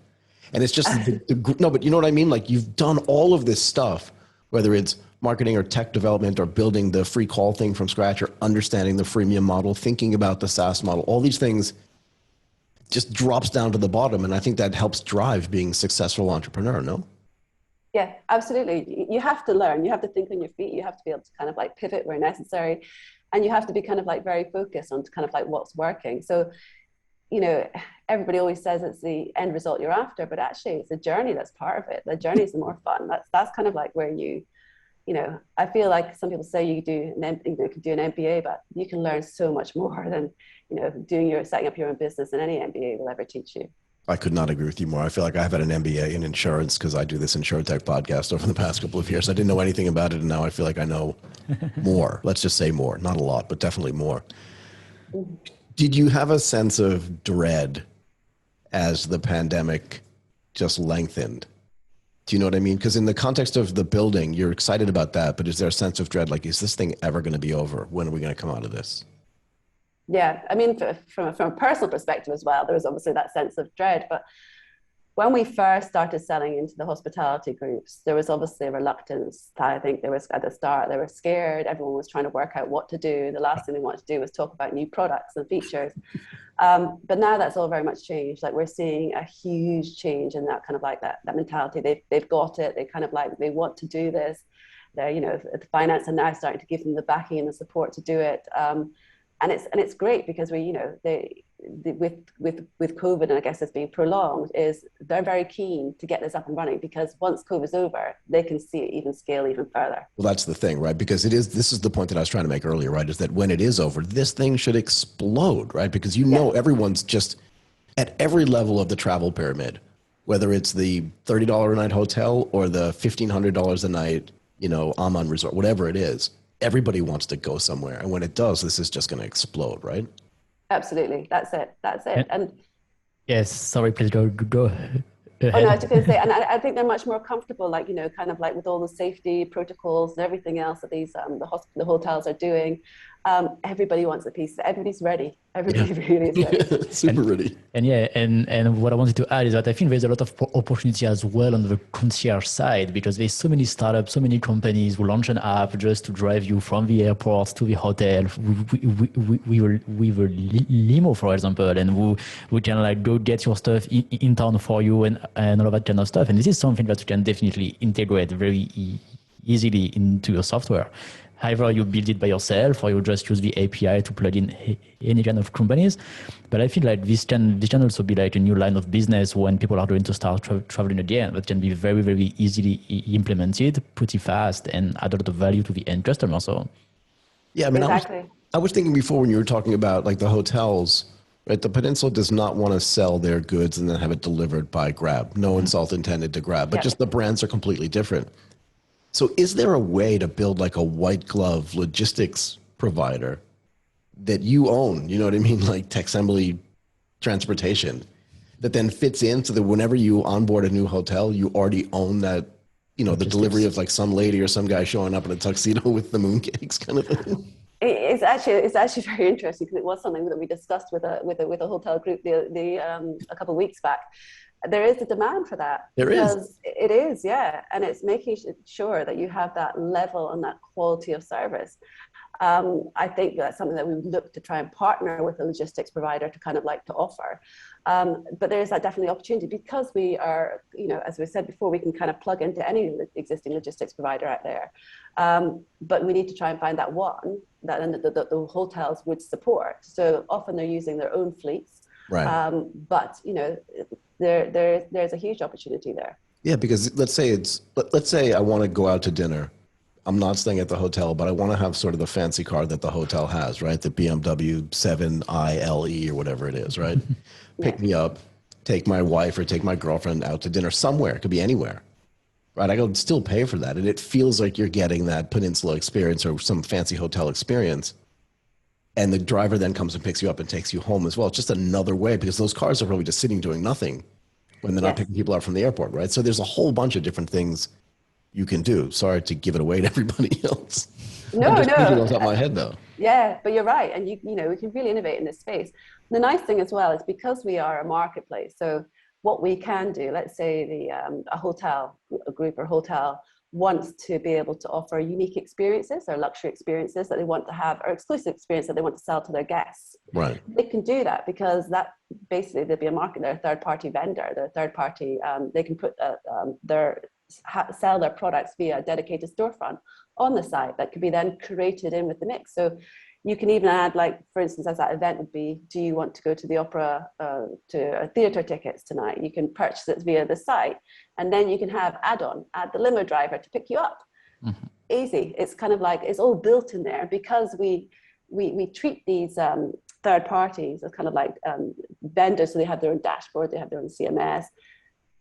B: And it's just, no, but you know what I mean? Like, you've done all of this stuff, whether it's marketing or tech development or building the free call thing from scratch or understanding the freemium model, thinking about the SaaS model, all these things just drops down to the bottom. And I think that helps drive being a successful entrepreneur, no?
C: Yeah, absolutely. You have to learn. You have to think on your feet. You have to be able to kind of like pivot where necessary. And you have to be kind of like very focused on kind of like what's working. So, you know, everybody always says it's the end result you're after, but actually it's the journey that's part of it. The journey is the more fun. That's kind of like where you know, I feel like some people say you can do an MBA, but you can learn so much more than, you know, setting up your own business, and any MBA will ever teach you.
B: I could not agree with you more. I feel like I've had an MBA in insurance because I do this InsurTech podcast over the past couple of years. I didn't know anything about it, and now I feel like I know more. Let's just say more. Not a lot, but definitely more. Did you have a sense of dread as the pandemic just lengthened? Do you know what I mean? Because in the context of the building, you're excited about that, but is there a sense of dread? Like, is this thing ever going to be over? When are we going to come out of this?
C: Yeah, I mean, from a personal perspective as well, there was obviously that sense of dread. But when we first started selling into the hospitality groups, there was obviously a reluctance. I think there was at the start, they were scared. Everyone was trying to work out what to do. The last thing they wanted to do was talk about new products and features. But now that's all very much changed. Like, we're seeing a huge change in that kind of like that mentality. They've got it. They kind of like, they want to do this. They're, you know, the finance are now starting to give them the backing and the support to do it. it's great because with COVID, and I guess it's being prolonged, is they're very keen to get this up and running, because once COVID's over, they can see it even scale even further.
B: Well, that's the thing, right? Because this is the point that I was trying to make earlier, right? Is that when it is over, this thing should explode, right? Because everyone's just at every level of the travel pyramid, whether it's the $30 a night hotel or the $1,500 a night, Aman resort, whatever it is, everybody wants to go somewhere. And when it does, this is just going to explode, right?
C: Absolutely. That's it. And
A: yes, sorry, please go ahead.
C: Oh no, I was just going to say, and I think they're much more comfortable, like, kind of like with all the safety protocols and everything else that these the hotels are doing. Everybody wants a piece. Everybody's ready. Everybody really is ready.
B: Super ready.
A: And what I wanted to add is that I think there's a lot of opportunity as well on the concierge side, because there's so many startups, so many companies who launch an app just to drive you from the airport to the hotel. We were limo, for example, and we can like go get your stuff in town for you and all of that kind of stuff. And this is something that you can definitely integrate very easily into your software. Either you build it by yourself or you just use the API to plug in any kind of companies. But I feel like this can also be like a new line of business when people are going to start traveling again, that can be very, very easily implemented pretty fast and add a lot of value to the end customer. So,
B: yeah, I mean,
C: exactly.
B: I was thinking before when you were talking about like the hotels, right? The Peninsula does not want to sell their goods and then have it delivered by Grab. No insult intended to Grab, but just the brands are completely different. So is there a way to build like a white glove logistics provider that you own, you know what I mean? Like Techsembly transportation that then fits in so that whenever you onboard a new hotel, you already own that, the delivery of like some lady or some guy showing up in a tuxedo with the mooncakes kind of thing.
C: It's actually very interesting, because it was something that we discussed with a hotel group a couple of weeks back. There is a demand for that. Because it is, yeah. And it's making sure that you have that level and that quality of service. I think that's something that we would look to try and partner with a logistics provider to kind of like to offer. But there is that definitely opportunity, because we are, as we said before, we can kind of plug into any existing logistics provider out there. But we need to try and find that one that the hotels would support. So often they're using their own fleets.
B: Right.
C: But, there's a huge opportunity there.
B: Yeah, because let's say I want to go out to dinner. I'm not staying at the hotel, but I want to have sort of the fancy car that the hotel has, right? The BMW 7ILE or whatever it is, right? Pick me up, take my wife or take my girlfriend out to dinner somewhere. It could be anywhere, right? I could still pay for that. And it feels like you're getting that Peninsula experience or some fancy hotel experience. And the driver then comes and picks you up and takes you home as well. It's just another way, because those cars are probably just sitting doing nothing when they're not picking people up from the airport, right? So there's a whole bunch of different things you can do. Sorry to give it away to everybody else.
C: No.
B: I'm just thinking those up my head though.
C: Yeah, but you're right. And we can really innovate in this space. The nice thing as well is because we are a marketplace. So what we can do, let's say a group or hotel wants to be able to offer unique experiences or luxury experiences that they want to have, or exclusive experience that they want to sell to their guests.
B: Right.
C: They can do that, because that basically there'll be a market. They're a third-party vendor. They're a third-party. They can put sell their products via a dedicated storefront on the site that could be then curated in with the mix. So you can even add, like, for instance, as that event would be, do you want to go to the opera, to theatre tickets tonight? You can purchase it via the site, and then you can add the limo driver to pick you up. Mm-hmm. Easy. It's kind of like, it's all built in there, because we treat these third parties as kind of like vendors. So they have their own dashboard, they have their own CMS.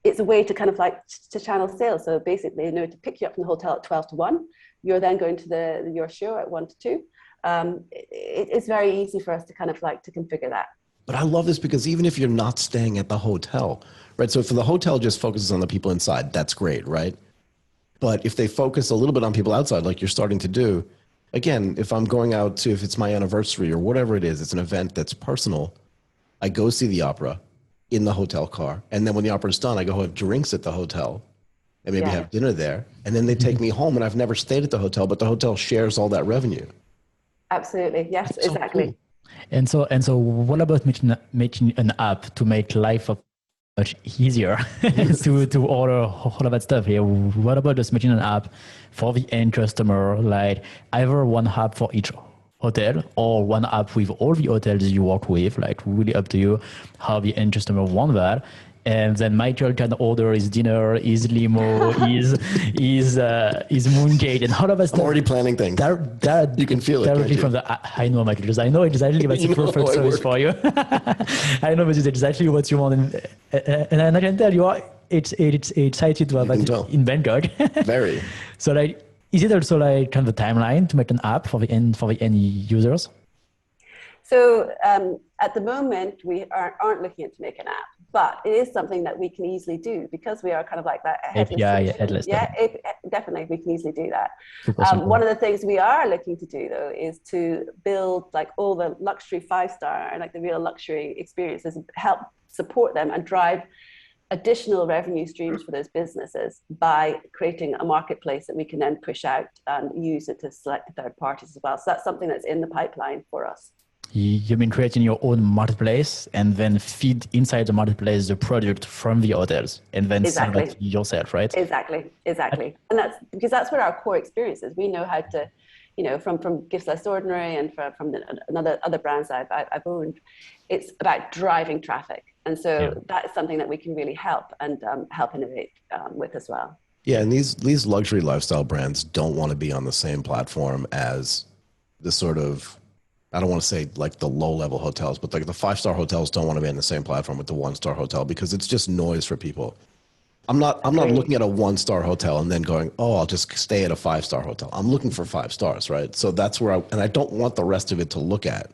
C: It's a way to kind of like to channel sales. So basically, to pick you up from the hotel at 12 to 1, you're then going to your show at 1 to 2. It's very easy for us to kind of like to configure that.
B: But I love this, because even if you're not staying at the hotel, right? So if the hotel just focuses on the people inside, that's great, right? But if they focus a little bit on people outside, like you're starting to do, again, if I'm going out if it's my anniversary or whatever it is, it's an event that's personal, I go see the opera in the hotel car. And then when the opera's done, I go have drinks at the hotel and maybe have dinner there. And then they take me home, and I've never stayed at the hotel, but the hotel shares all that revenue.
C: Absolutely. Yes, that's exactly.
A: So cool. And so what about making an app to make life much easier to order all of that stuff here? What about just making an app for the end customer, like either one app for each hotel or one app with all the hotels you work with, like really up to you how the end customer want that. And then Michael can order his dinner, his limo, his mooncake, and all of us.
B: I'm already planning things.
A: That
B: you can feel it
A: directly
B: from
A: the. I know, Michael, because I know exactly what's the perfect service for you. I know this is exactly what you want, and I can tell you are. It's excited to have that in Bangkok.
B: Very.
A: So like, is it also like kind of a timeline to make an app for the end users?
C: So at the moment, we aren't looking to make an app, but it is something that we can easily do because we are kind of like that headless. Definitely, we can easily do that. One of the things we are looking to do though is to build like all the luxury 5-star and like the real luxury experiences, help support them and drive additional revenue streams for those businesses by creating a marketplace that we can then push out and use it to select third parties as well. So that's something that's in the pipeline for us.
A: You mean creating your own marketplace and then feed inside the marketplace the product from the hotels and then sell it yourself, right?
C: Exactly. And that's because that's where our core experience is. We know how to, from Gifts Less Ordinary and from other brands I've owned, it's about driving traffic. And so that is something that we can really help and help innovate with as well.
B: Yeah, and these luxury lifestyle brands don't want to be on the same platform as the sort of, I don't want to say like the low-level hotels, but like the 5-star hotels don't want to be on the same platform with the 1-star hotel because it's just noise for people. I'm not looking at a 1-star hotel and then going, oh, I'll just stay at a 5-star hotel. I'm looking for 5 stars, right? So that's where I don't want the rest of it to look at.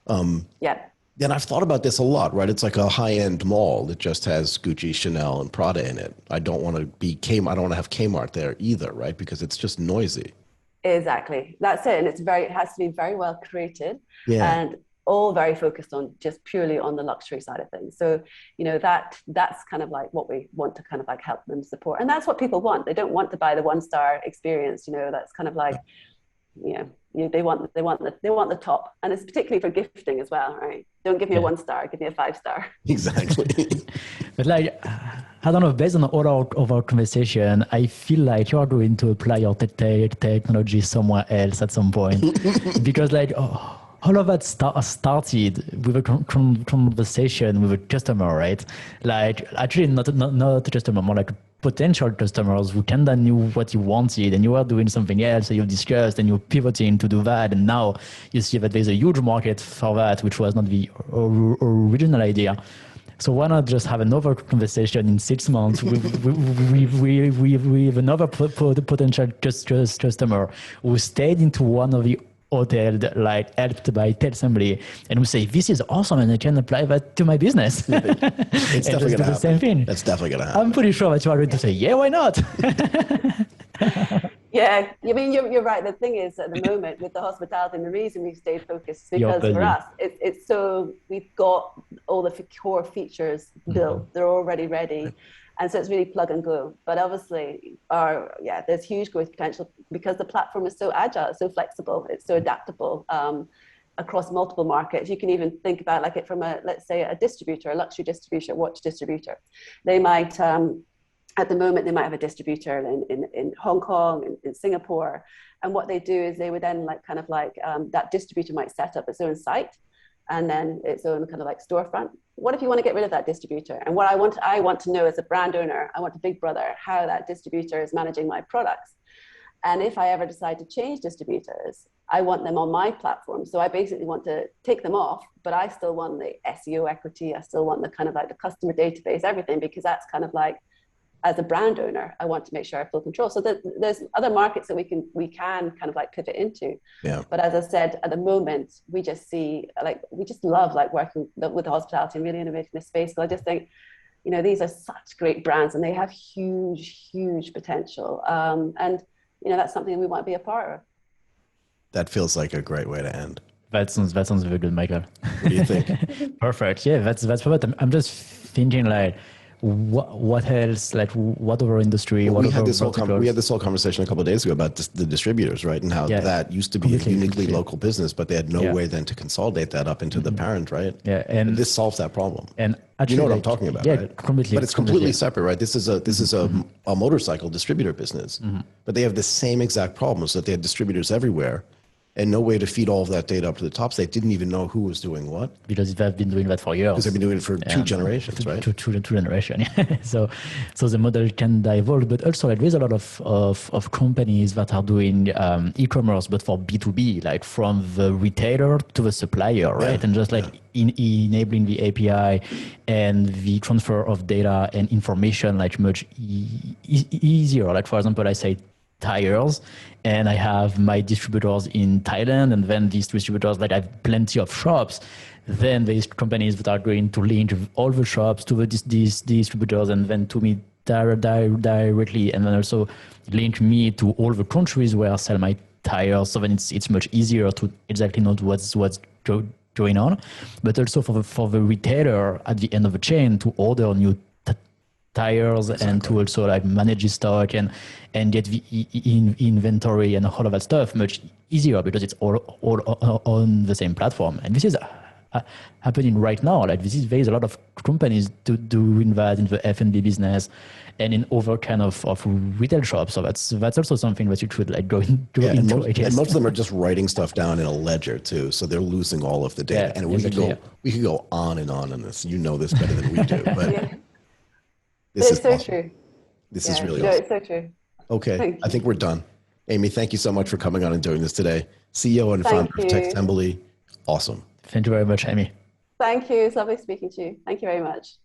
B: And I've thought about this a lot, right? It's like a high-end mall that just has Gucci, Chanel, and Prada in it. I don't want to be I don't want to have Kmart there either, right? Because it's just noisy.
C: Exactly. That's it. And it has to be very well created and all very focused on just purely on the luxury side of things. So, that's kind of like what we want to kind of like help them support. And that's what people want. They don't want to buy the 1-star experience, that's kind of like, they want the top, and it's particularly for gifting as well, right? Don't give me a 1-star, give me a 5-star.
B: Exactly.
A: But like, I don't know, based on all of our conversation, I feel like you are going to apply your technology somewhere else at some point, because like all of that started with a conversation with a customer, right? Like actually not a customer, more like potential customers who kind of knew what you wanted and you were doing something else and you discussed and you're pivoting to do that, and now you see that there's a huge market for that, which was not the original idea. So why not just have another conversation in 6 months with another potential customer who stayed into one of the hotel that like helped by Techsembly, and we say this is awesome and I can apply that to my business.
B: It's definitely gonna happen.
A: Same thing.
B: That's definitely gonna happen.
A: I'm pretty sure that you are going to say, yeah, why not?
C: Yeah, I mean, you're right. The thing is, at the moment with the hospitality, and the reason we've stayed focused is because for us, it's so we've got all the core features built. They're already ready. And so it's really plug and go. But obviously, there's huge growth potential because the platform is so agile, it's so flexible, it's so adaptable across multiple markets. You can even think about like it from let's say a distributor, a luxury distributor, watch distributor. They might, at the moment, they might have a distributor in Hong Kong, in Singapore. And what they do is they would then that distributor might set up its own site and then its own kind of like storefront. What if you want to get rid of that distributor? And what I want to know as a brand owner, I want a big brother, how that distributor is managing my products. And if I ever decide to change distributors, I want them on my platform. So I basically want to take them off, but I still want the SEO equity. I still want the kind of like the customer database, everything, because that's kind of like, as a brand owner, I want to make sure I have full control. So there's other markets that we can kind of like pivot into.
B: Yeah.
C: But as I said, at the moment, we just love like working with the hospitality and really innovating this space. So I just think, these are such great brands and they have huge, huge potential. And that's something we want to be a part of.
B: That feels like a great way to end.
A: That sounds very good, Michael.
B: What do you think?
A: Perfect. Yeah, that's perfect. I'm just thinking like, what else, like what other industry,
B: we had this whole conversation a couple of days ago about the distributors, right? And how that used to be a uniquely local business, but they had no way then to consolidate that up into the parent, right?
A: Yeah, and
B: this solves that problem.
A: And actually,
B: you know what I'm talking about, right?
A: Completely.
B: But it's completely separate, right? This is a motorcycle distributor business, but they have the same exact problems that they had distributors everywhere. and no way to feed all of that data up to the top. So they didn't even know who was doing what.
A: Because they've been doing that for years.
B: Because they've been doing it for two generations, right?
A: Two generations. So the model can evolve, but also like there's a lot of companies that are doing e-commerce, but for B2B, like from the retailer to the supplier, right? And just like enabling the API and the transfer of data and information like much easier. Like for example, I say tires, and I have my distributors in Thailand, and then these distributors, like I have plenty of shops. Then there's companies that are going to link all the shops to these distributors, and then to me directly, and then also link me to all the countries where I sell my tires. So then it's much easier to exactly know what's going on, but also for the retailer at the end of the chain to order new tires and to also like manage the stock and get the inventory and all of that stuff much easier because it's all on the same platform. And this is happening right now. Like there's a lot of companies doing that in the F&B business and in other kind of retail shops. So that's also something that you should like go into.
B: And most of them are just writing stuff down in a ledger too. So they're losing all of the data. And we could go on and on this. You know this better than we do, but this is
C: so
B: awesome.
C: true.
B: This is really awesome.
C: It's so true.
B: Okay. I think we're done. Amy, thank you so much for coming on and doing this today. CEO and founder of Techsembly. Awesome.
A: Thank you very much, Amy.
C: Thank you. It's lovely speaking to you. Thank you very much.